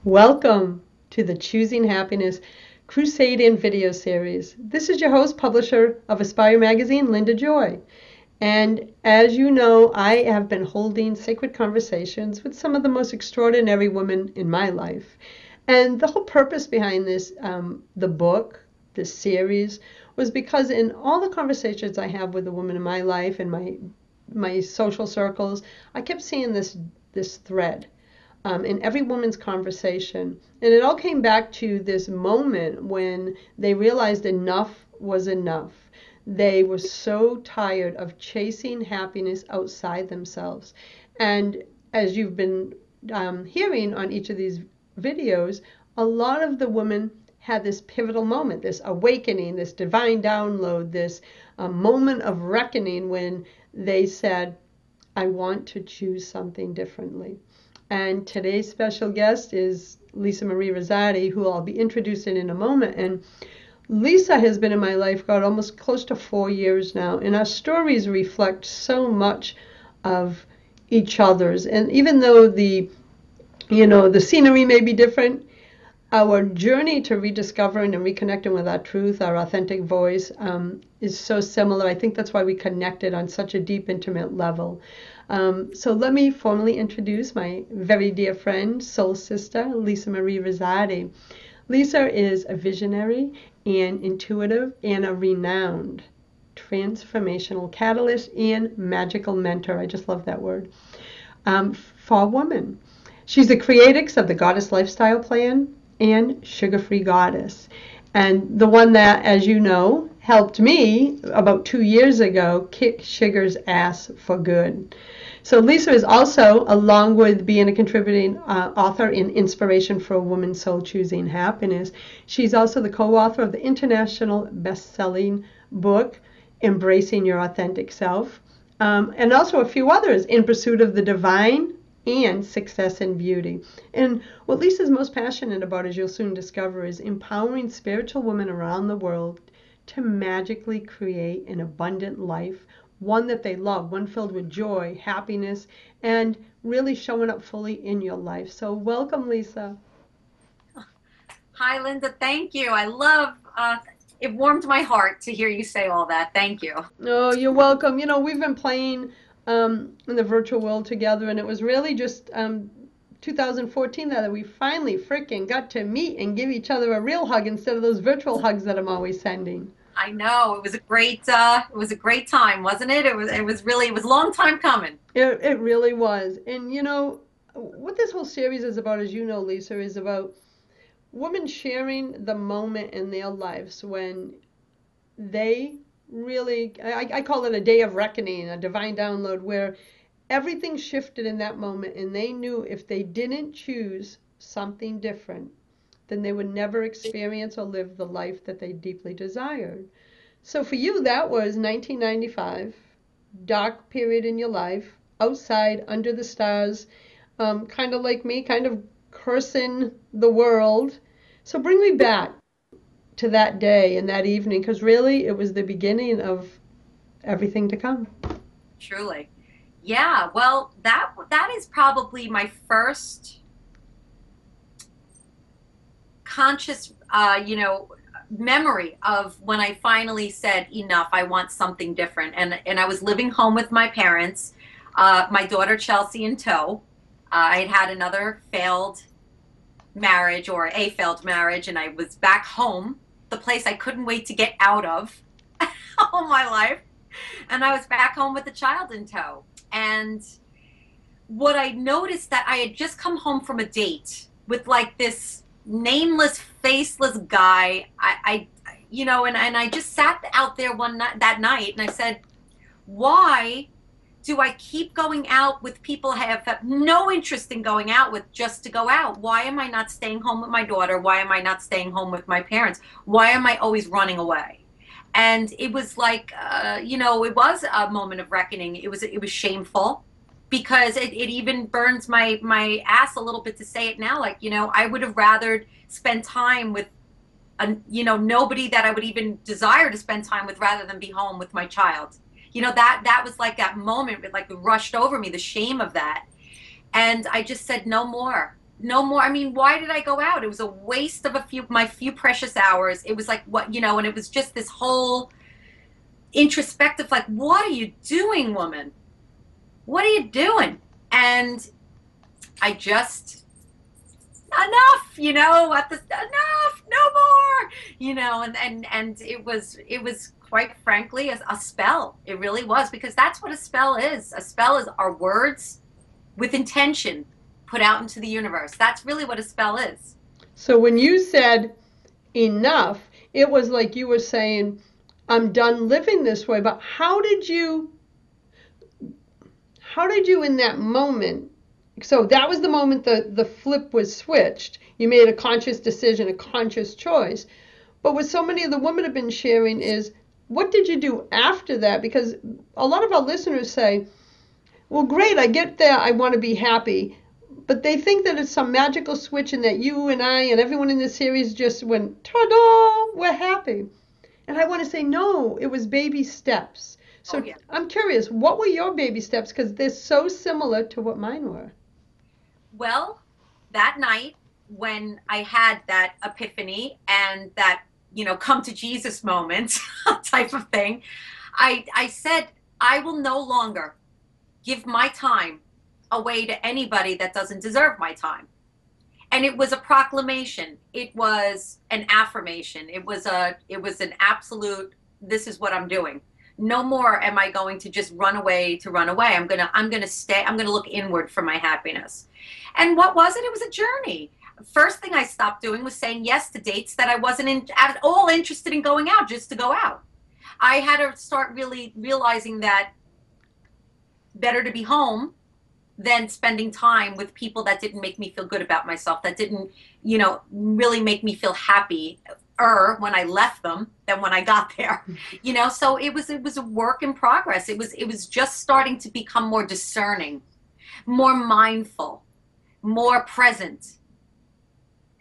Welcome to the Choosing Happiness Crusade and video series. This is your host, publisher of Aspire Magazine, Linda Joy. And as you know, I have been holding sacred conversations with some of the most extraordinary women in my life. And the whole purpose behind this, the book, this series, was because in all the conversations I have with the women in my life and my social circles, I kept seeing this thread. In every woman's conversation. And it all came back to this moment when they realized enough was enough. They were so tired of chasing happiness outside themselves. And as you've been hearing on each of these videos, a lot of the women had this pivotal moment, this awakening, this divine download, this moment of reckoning when they said, I want to choose something differently. And today's special guest is Lisa Marie Rosati, who I'll be introducing in a moment. And Lisa has been in my life, God, almost close to 4 years now. And our stories reflect so much of each other's. And even though the scenery may be different, our journey to rediscovering and reconnecting with our truth, our authentic voice, is so similar. I think that's why we connected on such a deep, intimate level. So let me formally introduce my very dear friend, soul sister, Lisa Marie Rosati. Lisa is a visionary and intuitive and a renowned transformational catalyst and magical mentor. I just love that word. For women. She's the creatrix of the Goddess Lifestyle Plan and Sugar-Free Goddess. And the one that, as you know, helped me about 2 years ago kick sugar's ass for good. So Lisa is also, along with being a contributing author in Inspiration for a Woman's Soul Choosing Happiness, she's also the co-author of the international best-selling book, Embracing Your Authentic Self, and also a few others, In Pursuit of the Divine and Success and Beauty. And what Lisa's most passionate about, as you'll soon discover, is empowering spiritual women around the world to magically create an abundant life, one that they love, one filled with joy, happiness, and really showing up fully in your life. So welcome, Lisa. Hi, Linda. Thank you. I love, it warmed my heart to hear you say all that. Thank you. Oh, you're welcome. You know, we've been playing in the virtual world together, and it was really just 2014 that we finally freaking got to meet and give each other a real hug instead of those virtual hugs that I'm always sending. I know it was a great time, wasn't it? It was a long time coming. It really was. And you know, what this whole series is about, as you know, Lisa, is about women sharing the moment in their lives when they really, I call it a day of reckoning, a divine download, where everything shifted in that moment and they knew if they didn't choose something different, then they would never experience or live the life that they deeply desired. So for you, that was 1995, dark period in your life, outside, under the stars, kind of like me, kind of cursing the world. So bring me back to that day and that evening, because really it was the beginning of everything to come. Truly. Yeah, well, that is probably my first conscious, memory of when I finally said enough. I want something different, and I was living home with my parents, my daughter Chelsea in tow. I had another failed marriage, or a failed marriage, and I was back home, the place I couldn't wait to get out of all my life, and I was back home with the child in tow. And what I noticed, that I had just come home from a date with like this nameless, faceless guy. And I just sat out there that night, and I said, why do I keep going out with people I have no interest in going out with, just to go out? Why am I not staying home with my daughter? Why am I not staying home with my parents? Why am I always running away? And it was like, it was a moment of reckoning. It was shameful, because it even burns my ass a little bit to say it now. Like, I would have rather spend time with, nobody that I would even desire to spend time with, rather than be home with my child. That was like that moment, it like rushed over me, the shame of that. And I just said, no more. no more. I mean, why did I go out? It was a waste of my few precious hours. It was like, what, and it was just this whole introspective, like, what are you doing, woman? What are you doing? And I just, enough, enough, no more, and it was quite frankly a spell. It really was, because that's what a spell is. A spell is our words with intention put out into the universe. That's really what a spell is. So when you said enough, it was like you were saying, I'm done living this way. But how did you in that moment, so that was the moment the flip was switched. You made a conscious decision, a conscious choice. But what so many of the women have been sharing is, what did you do after that? Because a lot of our listeners say, well, great, I get that, I want to be happy. But they think that it's some magical switch and that you and I and everyone in this series just went, ta-da, we're happy. And I want to say, no, it was baby steps. So Oh, yeah. I'm curious, what were your baby steps? Because they're so similar to what mine were. Well, that night when I had that epiphany and that, come to Jesus moment type of thing, I said, I will no longer give my time away to anybody that doesn't deserve my time. And it was a proclamation. It was an affirmation. It was an absolute, this is what I'm doing. No more am I going to just run away to run away. I'm gonna stay, I'm gonna look inward for my happiness. And what was it? It was a journey. First thing I stopped doing was saying yes to dates that I wasn't at all interested in going out just to go out. I had to start really realizing that better to be home than spending time with people that didn't make me feel good about myself, that didn't, really make me feel happy when I left them than when I got there. So it was a work in progress. It was just starting to become more discerning, more mindful, more present.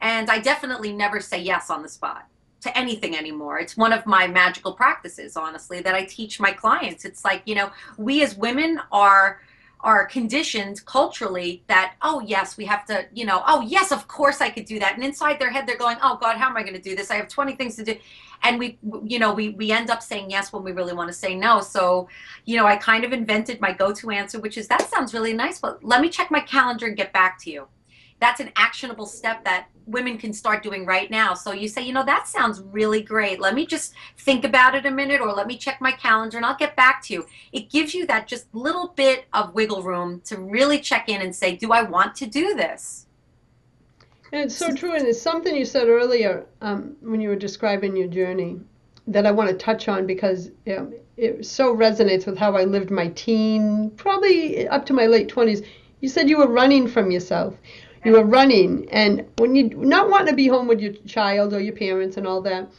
And I definitely never say yes on the spot to anything anymore. It's one of my magical practices, honestly, that I teach my clients. It's like, we as women are conditioned culturally that, oh yes, we have to, oh yes, of course I could do that. And inside their head, they're going, oh God, how am I going to do this? I have 20 things to do. And we end up saying yes when we really want to say no. So, I kind of invented my go-to answer, which is, that sounds really nice, but let me check my calendar and get back to you. That's an actionable step that women can start doing right now. So you say, that sounds really great. Let me just think about it a minute, or let me check my calendar and I'll get back to you. It gives you that just little bit of wiggle room to really check in and say, do I want to do this? And it's so true. And it's something you said earlier when you were describing your journey that I want to touch on, because it so resonates with how I lived my teen, probably up to my late 20s. You said you were running from yourself. You were running, and when you not wanting to be home with your child or your parents and all that,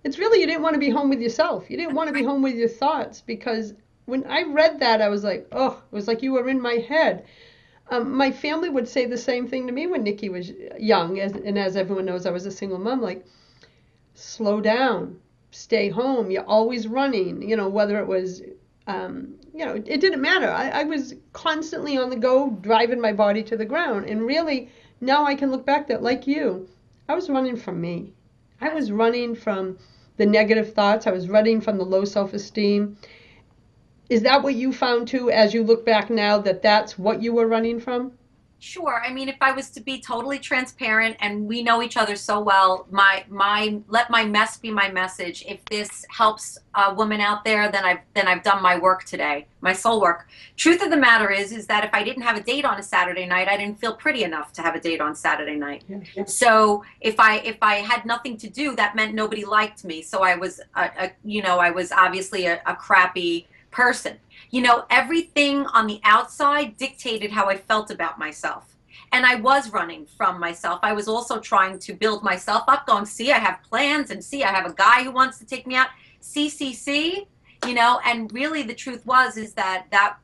it's really, you didn't want to be home with yourself. You didn't want to be home with your thoughts, because when I read that, I was like, oh, it was like you were in my head. My family would say the same thing to me when Nikki was young, and as everyone knows, I was a single mom, like, slow down, stay home, you're always running, whether it was it didn't matter. I was constantly on the go, driving my body to the ground. And really, now I can look back that, like you, I was running from me. I was running from the negative thoughts. I was running from the low self-esteem. Is that what you found too, as you look back now, that that's what you were running from? Sure. I mean, if I was to be totally transparent, and we know each other so well, let my mess be my message. If this helps a woman out there, then I've done my work today, my soul work. Truth of the matter is that if I didn't have a date on a Saturday night, I didn't feel pretty enough to have a date on Saturday night. Yeah. So if I had nothing to do, that meant nobody liked me. So I was I was obviously a crappy person. Everything on the outside dictated how I felt about myself. And I was running from myself. I was also trying to build myself up, going, see, I have plans, and see, I have a guy who wants to take me out. See, and really the truth is that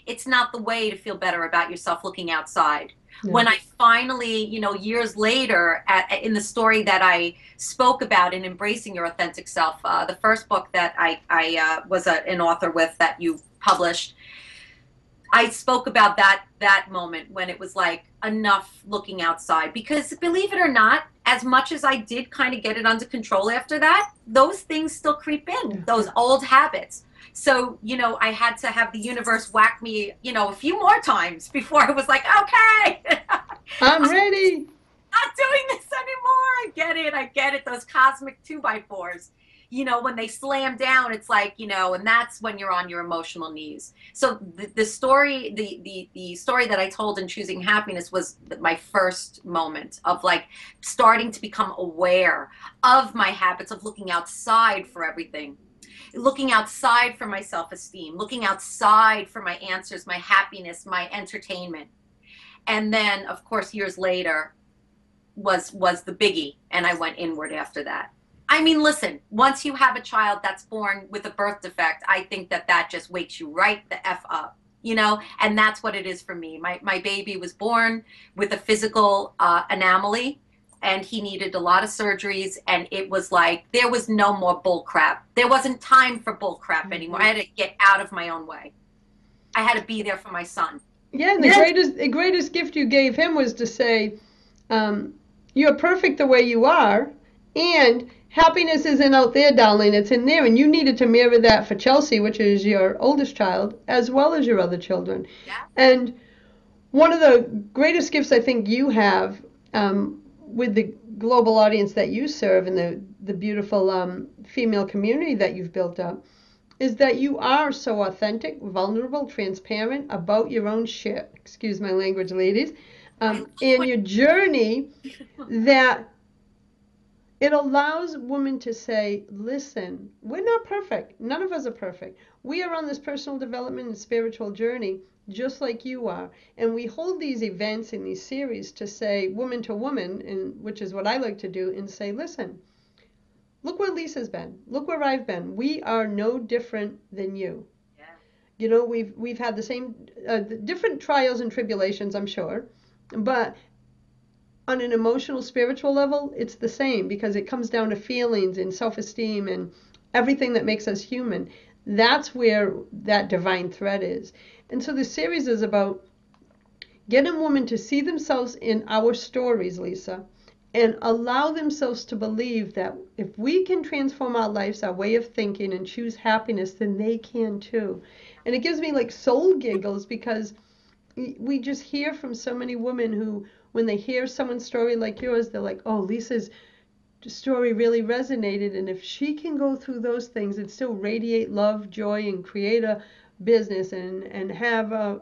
it's not the way to feel better about yourself, looking outside. Yeah. When I finally, years later, in the story that I spoke about in Embracing Your Authentic Self, the first book that I was an author with that you published, I spoke about that moment when it was like enough looking outside, because believe it or not, as much as I did kind of get it under control after that, those things still creep in, Yeah. those old habits. So, I had to have the universe whack me, a few more times before I was like, okay, I'm ready. not doing this anymore. I get it. Those cosmic 2x4s, when they slam down, it's like, and that's when you're on your emotional knees. So the story, the story that I told in Choosing Happiness was my first moment of like starting to become aware of my habits of looking outside for everything, looking outside for my self-esteem, looking outside for my answers, my happiness, my entertainment. And then, of course, years later, was the biggie, and I went inward after that. I mean, listen, once you have a child that's born with a birth defect, I think that just wakes you right the F up, and that's what it is for me. My baby was born with a physical anomaly, and he needed a lot of surgeries, and it was like there was no more bull crap. There wasn't time for bull crap anymore. I had to get out of my own way. I had to be there for my son. Yeah, and the greatest gift you gave him was to say, um, "You're perfect the way you are, and happiness isn't out there, darling. It's in there." And you needed to mirror that for Chelsea, which is your oldest child, as well as your other children. Yeah. And one of the greatest gifts I think you have, with the global audience that you serve and the beautiful female community that you've built up, is that you are so authentic, vulnerable, transparent about your own shit. Excuse my language, ladies. And your journey, that it allows women to say, listen, we're not perfect. None of us are perfect. We are on this personal development and spiritual journey just like you are. And we hold these events in these series to say, woman to woman, and which is what I like to do, and say, listen, look where Lisa's been. Look where I've been. We are no different than you. Yeah. We've had the same different trials and tribulations, I'm sure, but on an emotional, spiritual level, it's the same, because it comes down to feelings and self-esteem and everything that makes us human. That's where that divine thread is. And so the series is about getting women to see themselves in our stories, Lisa, and allow themselves to believe that if we can transform our lives, our way of thinking, and choose happiness, then they can too. And it gives me like soul giggles, because we just hear from so many women who, when they hear someone's story like yours, they're like, oh, Lisa's story really resonated. And if she can go through those things and still radiate love, joy, and create a business and have a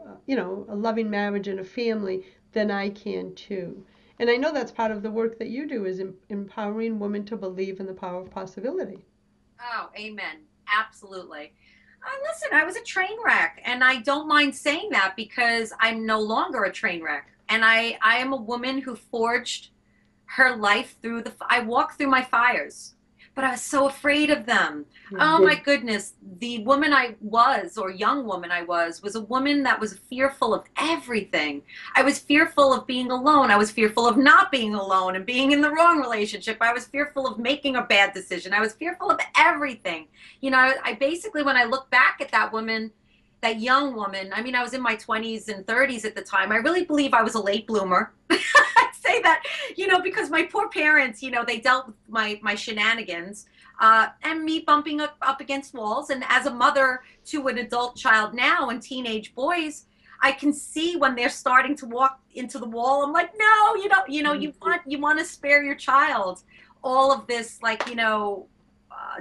loving marriage and a family, then I can too. And I know that's part of the work that you do, is empowering women to believe in the power of possibility. Oh, amen. Absolutely. Listen, I was a train wreck, and I don't mind saying that because I'm no longer a train wreck. And I am a woman who forged her life through I walked through my fires, but I was so afraid of them. Yeah. Oh my goodness. The woman I was, or young woman I was a woman that was fearful of everything. I was fearful of being alone. I was fearful of not being alone and being in the wrong relationship. I was fearful of making a bad decision. I was fearful of everything. I basically, when I look back at that woman, that young woman, I mean, I was in my 20s and 30s at the time. I really believe I was a late bloomer. Say that, because my poor parents, they dealt with my shenanigans, and me bumping up against walls. And as a mother to an adult child now and teenage boys, I can see when they're starting to walk into the wall. I'm like, no, you want to spare your child all of this, like,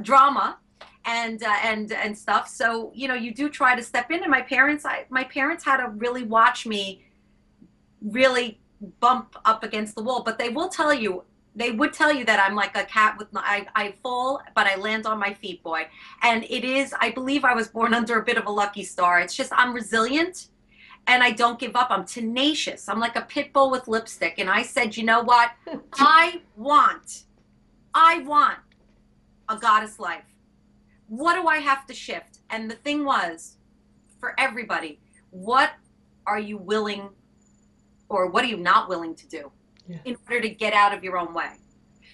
drama and stuff. So, you do try to step in. And my parents had to really watch me really bump up against the wall. But they would tell you that I'm like a cat with I fall, but I land on my feet, boy. And I believe I was born under a bit of a lucky star. It's just, I'm resilient and I don't give up. I'm tenacious. I'm like a pit bull with lipstick. And I said, you know what? I want a goddess life. What do I have to shift? And the thing was, for everybody, what are you willing, or what are you not willing to do, Yeah. in order to get out of your own way?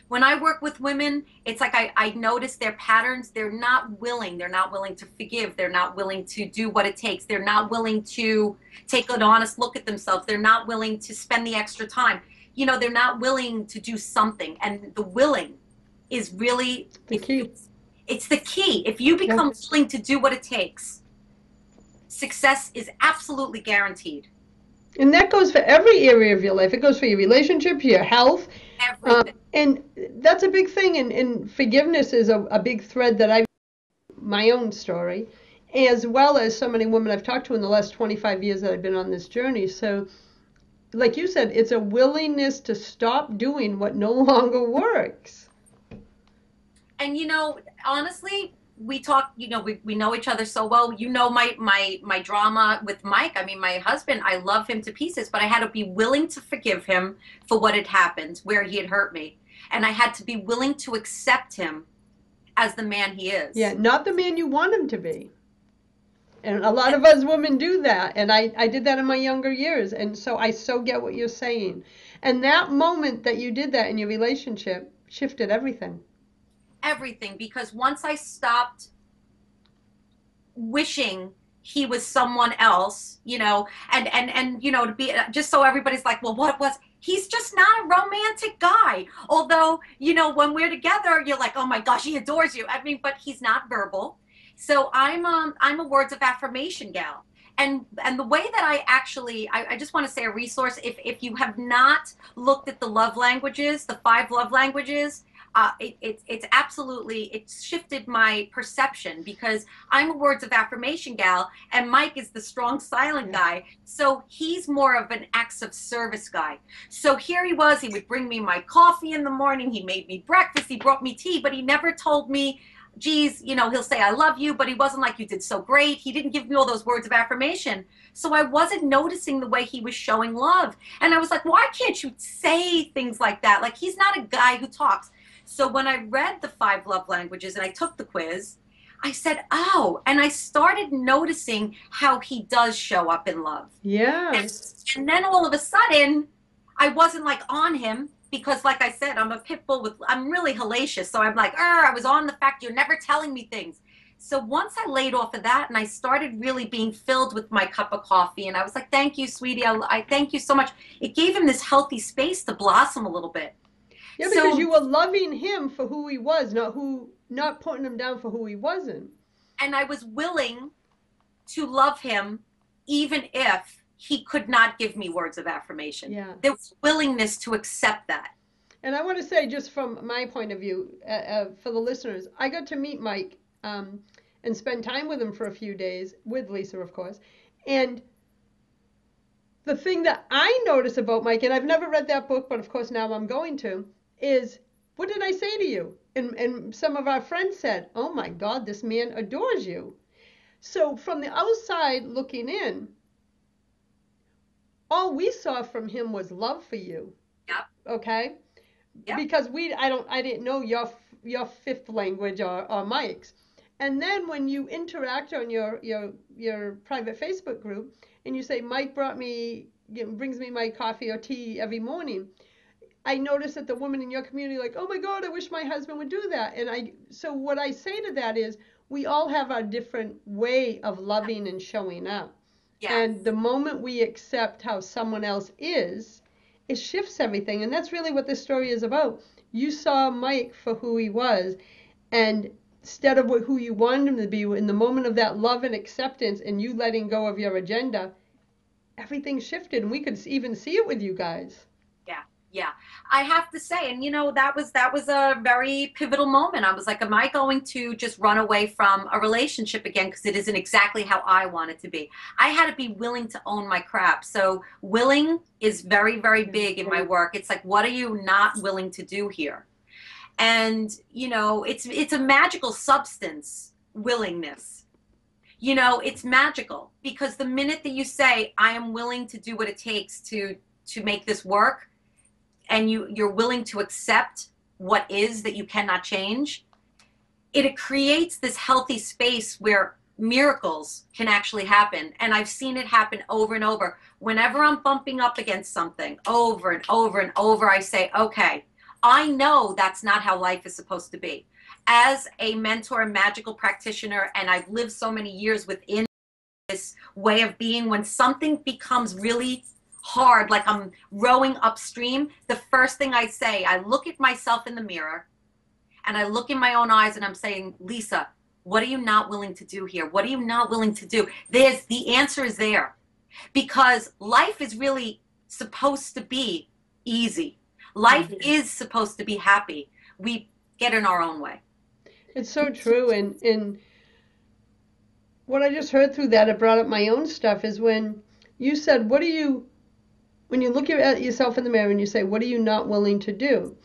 When I work with women, it's like I notice their patterns. They're not willing. They're not willing to forgive. They're not willing to do what it takes. They're not willing to take an honest look at themselves. They're not willing to spend the extra time. You know, they're not willing to do something. And the willing is really, The key. it's the key. If you Yeah. become willing to do what it takes, success is absolutely guaranteed. And that goes for every area of your life. It goes for your relationship, your health. Everything. And that's a big thing. And forgiveness is a big thread that I've, my own story, as well as so many women I've talked to in the last 25 years that I've been on this journey. So, like you said, it's a willingness to stop doing what no longer works. And you know, honestly, we talk, you know, we know each other so well. You know, my drama with Mike. I mean, my husband, I love him to pieces, but I had to be willing to forgive him for what had happened, where he had hurt me. And I had to be willing to accept him as the man he is. Yeah, not the man you want him to be. And a lot of us women do that. And I did that in my younger years. And so I so get what you're saying. And that moment that you did that in your relationship shifted everything. Everything, because once I stopped wishing he was someone else, you know, and you know, to be just so everybody's like, well, what was, he's just not a romantic guy. Although, you know, when we're together, you're like, oh my gosh, he adores you. I mean, but he's not verbal. So I'm a words of affirmation gal. And the way that I actually, I just want to say a resource, if you have not looked at the love languages, the 5 love languages, it's absolutely, it's shifted my perception, because I'm a words of affirmation gal and Mike is the strong silent guy. So he's more of an acts of service guy. So here he was, he would bring me my coffee in the morning, he made me breakfast, he brought me tea, but he never told me, geez, you know, he'll say, I love you, but he wasn't like, you did so great. He didn't give me all those words of affirmation. So I wasn't noticing the way he was showing love. And I was like, why can't you say things like that? Like, he's not a guy who talks. So when I read the 5 love languages and I took the quiz, I said, oh, and I started noticing how he does show up in love. Yeah. And then all of a sudden, I wasn't like on him, because like I said, I'm a pit bull with, I'm really hellacious. So I'm like, I was on the fact you're never telling me things. So once I laid off of that and I started really being filled with my cup of coffee, and I was like, thank you, sweetie. I thank you so much. It gave him this healthy space to blossom a little bit. Yeah, because you were loving him for who he was, not putting him down for who he wasn't. And I was willing to love him even if he could not give me words of affirmation. Yeah. There was willingness to accept that. And I want to say, just from my point of view, for the listeners, I got to meet Mike and spend time with him for a few days, with Lisa, of course. And the thing that I notice about Mike, and I've never read that book, but of course now I'm going to, is, what did I say to you? And some of our friends said, oh my God, this man adores you. So from the outside looking in, all we saw from him was love for you. Yep. Okay? Yep. Because I didn't know your 5th language or Mike's. And then when you interact on your private Facebook group and you say, Mike brings me my coffee or tea every morning, I notice that the women in your community are like, oh my God, I wish my husband would do that. And so what I say to that is, we all have our different way of loving and showing up. Yes. And the moment we accept how someone else is, it shifts everything. And that's really what this story is about. You saw Mike for who he was, and instead of who you wanted him to be, in the moment of that love and acceptance and you letting go of your agenda, everything shifted. And we could even see it with you guys. Yeah, I have to say, and you know, that was a very pivotal moment. I was like, am I going to just run away from a relationship again because it isn't exactly how I want it to be? I had to be willing to own my crap. So willing is very, very big in my work. It's like, what are you not willing to do here? And you know, it's a magical substance, willingness. You know, it's magical, because the minute that you say, I am willing to do what it takes to make this work, and you're willing to accept what is that you cannot change, it creates this healthy space where miracles can actually happen. And I've seen it happen over and over. Whenever I'm bumping up against something, over and over and over, I say, okay, I know that's not how life is supposed to be. As a mentor and magical practitioner, and I've lived so many years within this way of being, when something becomes really hard, like I'm rowing upstream, the first thing I say, I look at myself in the mirror and I look in my own eyes and I'm saying, Lisa, what are you not willing to do here? What are you not willing to do? The answer is there, because life is really supposed to be easy. Life is supposed to be happy. We get in our own way. It's so true. And what I just heard through that, it brought up my own stuff, is when you said, when you look at yourself in the mirror and you say, what are you not willing to do?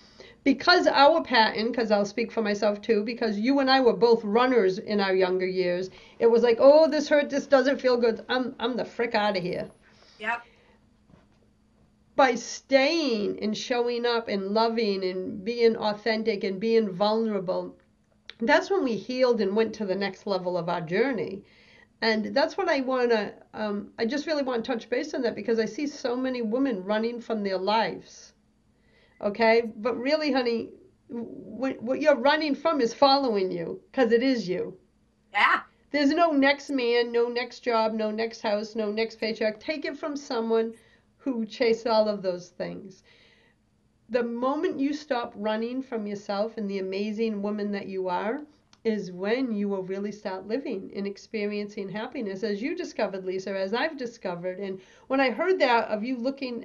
Because our pattern, because I'll speak for myself too, because you and I were both runners in our younger years, it was like, oh, this hurt, this doesn't feel good. I'm the frick out of here. Yep. By staying and showing up and loving and being authentic and being vulnerable, that's when we healed and went to the next level of our journey. And that's what I just really want to touch base on that, because I see so many women running from their lives. Okay? But really, honey, what you're running from is following you, because it is you. Yeah. There's no next man, no next job, no next house, no next paycheck. Take it from someone who chased all of those things. The moment you stop running from yourself and the amazing woman that you are is when you will really start living and experiencing happiness, as you discovered, Lisa, as I've discovered. And when I heard that of you looking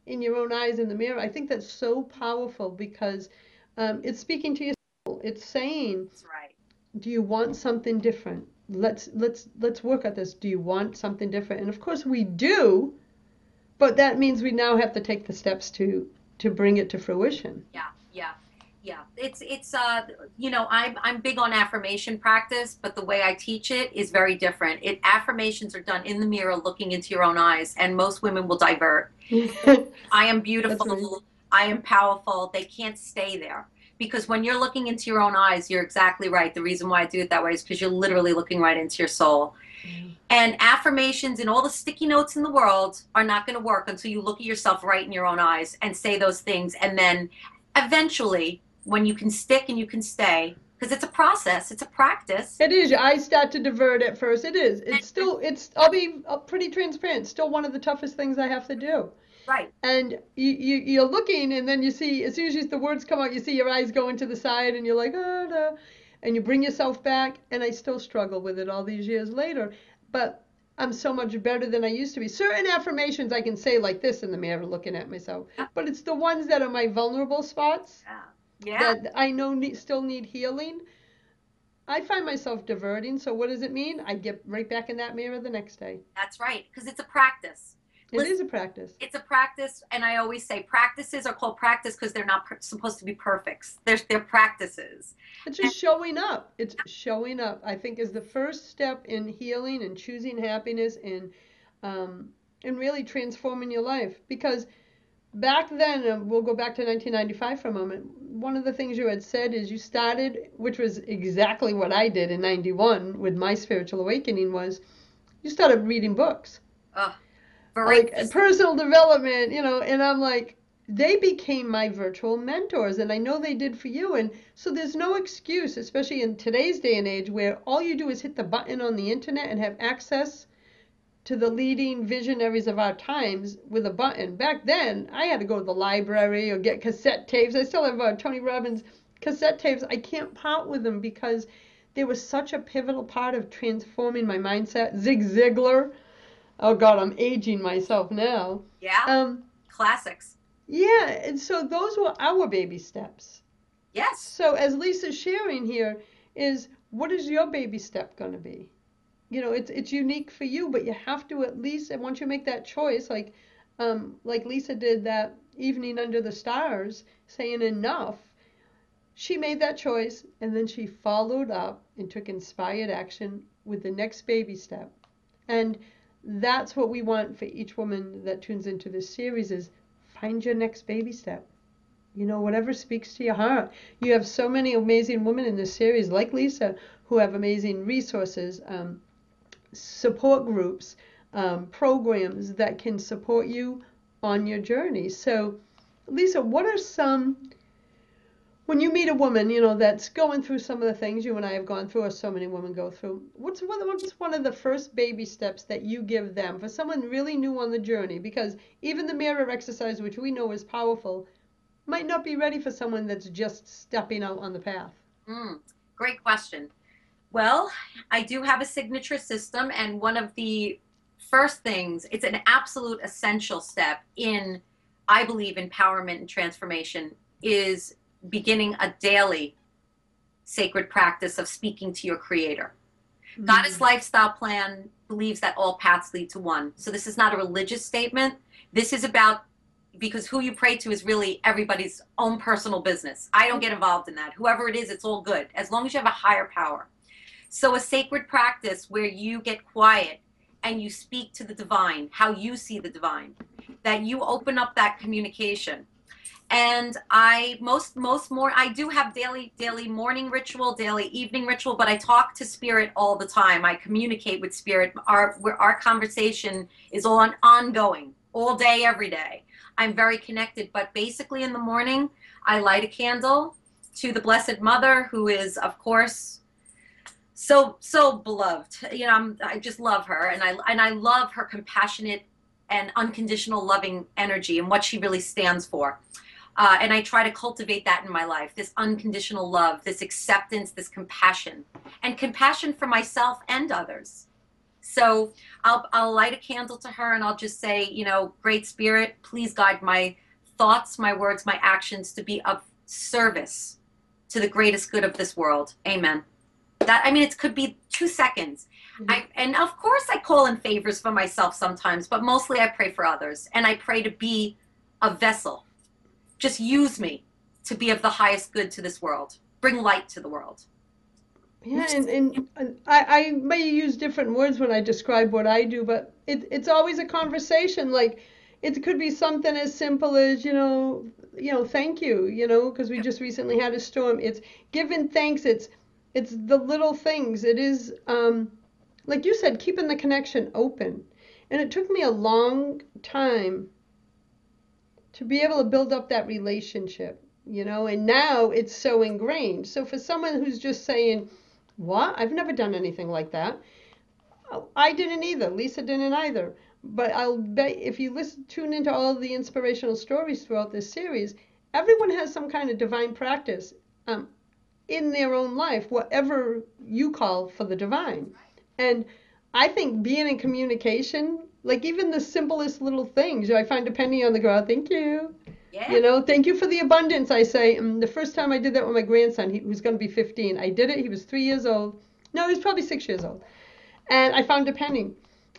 in your own eyes in the mirror, I think that's so powerful, because it's speaking to your soul. It's saying, That's right. do you want something different? Let's work at this. Do you want something different? And of course we do, but that means we now have to take the steps to bring it to fruition. Yeah. It's I'm big on affirmation practice, but the way I teach it is very different. Affirmations are done in the mirror, looking into your own eyes, and most women will divert. I am beautiful. Right. I am powerful. They can't stay there, because when you're looking into your own eyes, you're exactly right. The reason why I do it that way is because you're literally looking right into your soul. And affirmations and all the sticky notes in the world are not going to work until you look at yourself right in your own eyes and say those things. And then eventually, when you can stick and you can stay, because it's a process, it's a practice. It is. I start to divert at first. It is. I'll be pretty transparent. Still one of the toughest things I have to do. Right. And you're looking, and then you see, as soon as the words come out, you see your eyes going to the side, and you're like, oh, no. And you bring yourself back, and I still struggle with it all these years later. But I'm so much better than I used to be. Certain affirmations I can say like this in the mirror looking at myself. But it's the ones that are my vulnerable spots that I know still need healing. I find myself diverting. So what does it mean? I get right back in that mirror the next day. That's right, because it's a practice. It is a practice. It's a practice, and I always say practices are called practice because they're not supposed to be perfect. They're practices. It's just showing up. It's showing up, I think, is the first step in healing and choosing happiness and really transforming your life. Because back then, we'll go back to 1995 for a moment, one of the things you had said is you started, which was exactly what I did in 91 with my spiritual awakening, was you started reading books. Like personal development, and I'm like, they became my virtual mentors, and I know they did for you. And so there's no excuse, especially in today's day and age, where all you do is hit the button on the internet and have access to the leading visionaries of our times with a button. Back then, I had to go to the library or get cassette tapes. I still have Tony Robbins cassette tapes. I can't part with them because they were such a pivotal part of transforming my mindset. Zig Ziglar. Oh God, I'm aging myself now. Yeah. Classics. Yeah, and so those were our baby steps. Yes. So as Lisa's sharing here is, what is your baby step going to be? It's unique for you, but you have to at least, and once you make that choice, like Lisa did that evening under the stars, saying enough, she made that choice, and then she followed up and took inspired action with the next baby step. And that's what we want for each woman that tunes into this series is find your next baby step. Whatever speaks to your heart. You have so many amazing women in this series, like Lisa, who have amazing resources, support groups, programs that can support you on your journey. So, Lisa, what are some When you meet a woman, that's going through some of the things you and I have gone through, or so many women go through, what's one of the first baby steps that you give them for someone really new on the journey? Because even the mirror exercise, which we know is powerful, might not be ready for someone that's just stepping out on the path. Great question. Well, I do have a signature system, and one of the first things, it's an absolute essential step in, I believe, empowerment and transformation, is beginning a daily sacred practice of speaking to your creator. Goddess Lifestyle Plan believes that all paths lead to one. So this is not a religious statement. This is about, because who you pray to is really everybody's own personal business. I don't get involved in that. Whoever it is, it's all good, as long as you have a higher power. So a sacred practice where you get quiet and you speak to the divine, how you see the divine, that you open up that communication. And I do have daily morning ritual, daily evening ritual, but I talk to spirit all the time. I communicate with spirit. Our conversation is ongoing, all day, every day. I'm very connected, but basically in the morning, I light a candle to the Blessed Mother, who is, of course, so beloved. I just love her, and I love her compassionate and unconditional loving energy and what she really stands for. And I try to cultivate that in my life, this unconditional love, this acceptance, this compassion, and compassion for myself and others. So I'll light a candle to her, and I'll just say, Great Spirit, please guide my thoughts, my words, my actions to be of service to the greatest good of this world. Amen. It could be 2 seconds. And of course I call in favors for myself sometimes, but mostly I pray for others, and I pray to be a vessel. Just use me to be of the highest good to this world. Bring light to the world. Yeah, and I may use different words when I describe what I do, but it's always a conversation. Like, it could be something as simple as, thank you, because we just recently had a storm. It's giving thanks. It's the little things. It is, like you said, keeping the connection open. And it took me a long time to be able to build up that relationship, and now it's so ingrained. So for someone who's just saying, what? I've never done anything like that. I didn't either. Lisa didn't either. But I'll bet if you tune into all of the inspirational stories throughout this series, everyone has some kind of divine practice in their own life, whatever you call for the divine. And I think being in communication, like even the simplest little things, I find a penny on the ground, thank you. Yeah. Thank you for the abundance, I say. The first time I did that with my grandson, he was going to be 15. I did it. He was 3 years old. No, he was probably 6 years old. And I found a penny.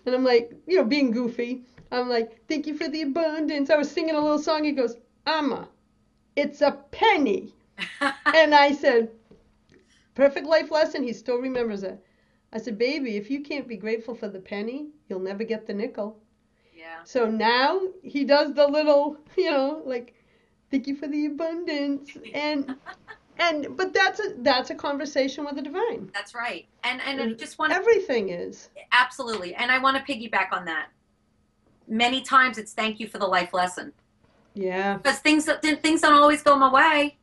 And I'm like, being goofy. I'm like, thank you for the abundance. I was singing a little song. He goes, Amma, it's a penny. And I said, perfect life lesson. He still remembers it. I said, baby, if you can't be grateful for the penny, you'll never get the nickel. Yeah. So now he does the little, like, thank you for the abundance. But that's a conversation with the divine. That's right. And I just want to, everything is. Absolutely. And I want to piggyback on that. Many times it's thank you for the life lesson. Yeah. Because things don't always go my way.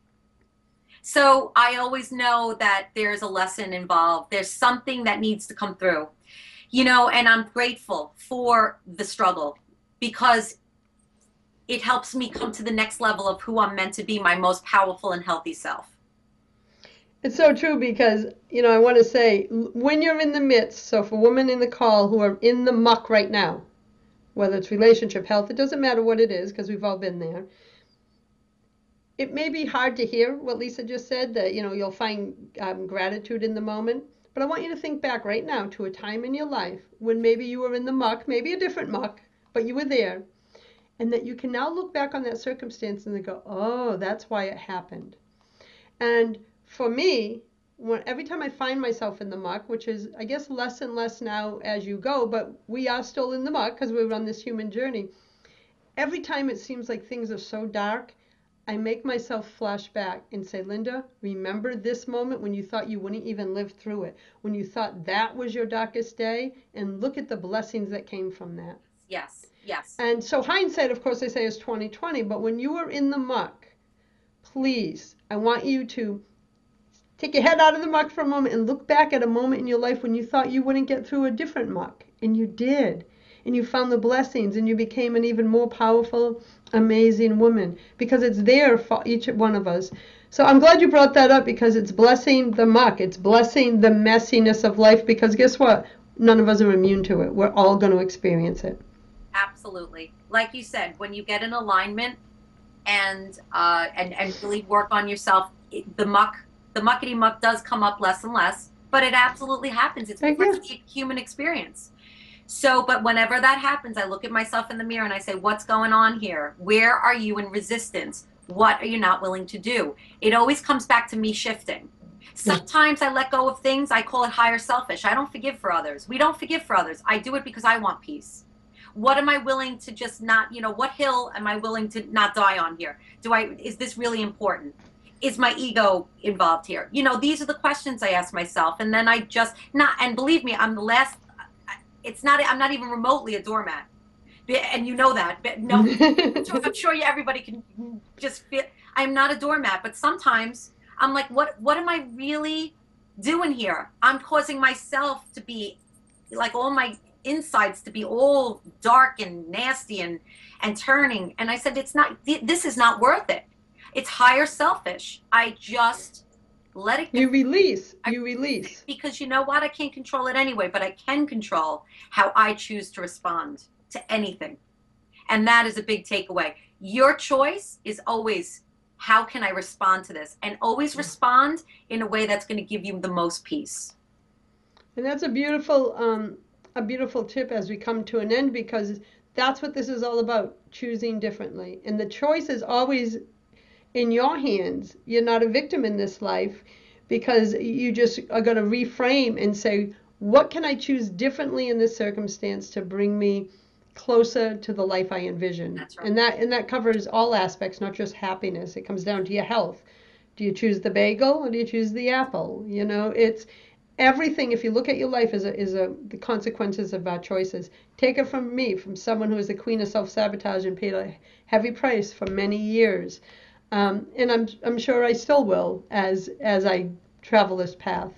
So I always know that there's a lesson involved. There's something that needs to come through, and I'm grateful for the struggle because it helps me come to the next level of who I'm meant to be, my most powerful and healthy self. It's so true because, I want to say, when you're in the midst, so for women in the call who are in the muck right now, whether it's relationship, health, it doesn't matter what it is because we've all been there. It may be hard to hear what Lisa just said, that, you'll find gratitude in the moment. But I want you to think back right now to a time in your life when maybe you were in the muck, maybe a different muck, but you were there. And that you can now look back on that circumstance and go, oh, that's why it happened. And for me, every time I find myself in the muck, which is, I guess, less and less now as you go, but we are still in the muck because we're on this human journey. Every time it seems like things are so dark, I make myself flash back and say, Linda, remember this moment when you thought you wouldn't even live through it, when you thought that was your darkest day, and look at the blessings that came from that. Yes, yes. And so hindsight, of course, I say is 20/20, but when you were in the muck, please I want you to take your head out of the muck for a moment and look back at a moment in your life when you thought you wouldn't get through a different muck, and you did. And you found the blessings, and you became an even more powerful, amazing woman, because it's there for each one of us. So I'm glad you brought that up, because it's blessing the muck. It's blessing the messiness of life, because guess what? None of us are immune to it. We're all going to experience it. Absolutely. Like you said, when you get in alignment and really work on yourself, the muckety muck does come up less and less, but it absolutely happens. It's part of the human experience. So, but whenever that happens, I look at myself in the mirror and I say, what's going on here? Where are you in resistance? What are you not willing to do? It always comes back to me shifting. Sometimes I let go of things. I call it higher selfish. I don't forgive for others. We don't forgive for others. I do it because I want peace. What am I willing to just not, what hill am I willing to not die on here? Is this really important? Is my ego involved here? These are the questions I ask myself. And then and believe me, I'm not even remotely a doormat. And you know that, but no, I'm sure everybody can just feel, I'm not a doormat, but sometimes I'm like, what am I really doing here? I'm causing myself to be like, all my insides to be all dark and nasty and turning. And I said, this is not worth it. It's higher selfish. I just let it go. You release. Because you know what? I can't control it anyway, but I can control how I choose to respond to anything. And that is a big takeaway. Your choice is always, how can I respond to this? And always respond in a way that's going to give you the most peace. And that's a beautiful tip as we come to an end, because that's what this is all about, choosing differently. And the choice is always in your hands. You're not a victim in this life, because you just are going to reframe and say, what can I choose differently in this circumstance to bring me closer to the life I envision? That's right. And that covers all aspects, not just happiness. It comes down to your health. Do you choose the bagel or do you choose the apple? It's everything. If you look at your life as the consequences of our choices. Take it from me, from someone who is the queen of self-sabotage and paid a heavy price for many years. And I'm sure I still will as I travel this path.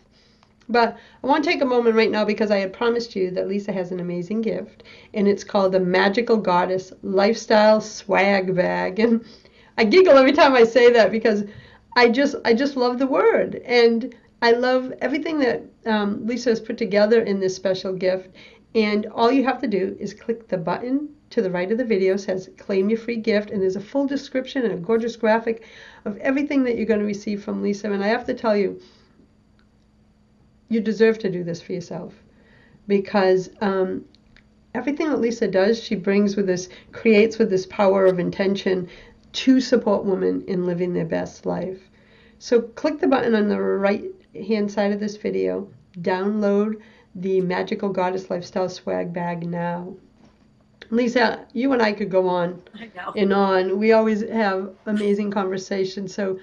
But I want to take a moment right now, because I had promised you that Lisa has an amazing gift, and it's called the Magical Goddess Lifestyle Swag Bag. And I giggle every time I say that, because I just love the word, and I love everything that Lisa has put together in this special gift. And all you have to do is click the button to the right of the video. It says claim your free gift, and there's a full description and a gorgeous graphic of everything that you're going to receive from Lisa. And I have to tell you, you deserve to do this for yourself, because everything that Lisa does, she creates with this power of intention to support women in living their best life. So click the button on the right hand side of this video, download the Magical Goddess Lifestyle Swag Bag now. Lisa, you and I could go on and on. We always have amazing conversations. So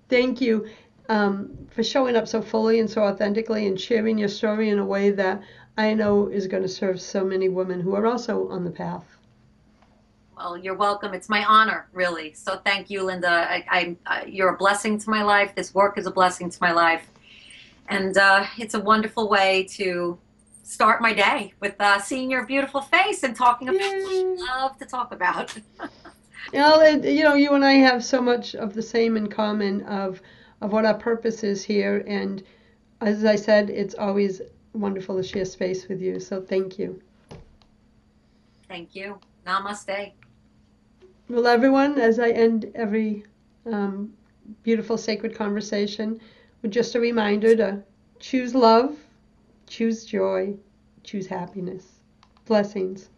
thank you for showing up so fully and so authentically, and sharing your story in a way that I know is going to serve so many women who are also on the path. Well, you're welcome. It's my honor, really. So thank you, Linda. You're a blessing to my life. This work is a blessing to my life. And it's a wonderful way to start my day with seeing your beautiful face and talking about what I love to talk about. You and I have so much of the same in common of what our purpose is here. And as I said, it's always wonderful to share space with you. So thank you. Thank you. Namaste. Well, everyone, as I end every beautiful sacred conversation, with just a reminder to choose love, choose joy, choose happiness. Blessings.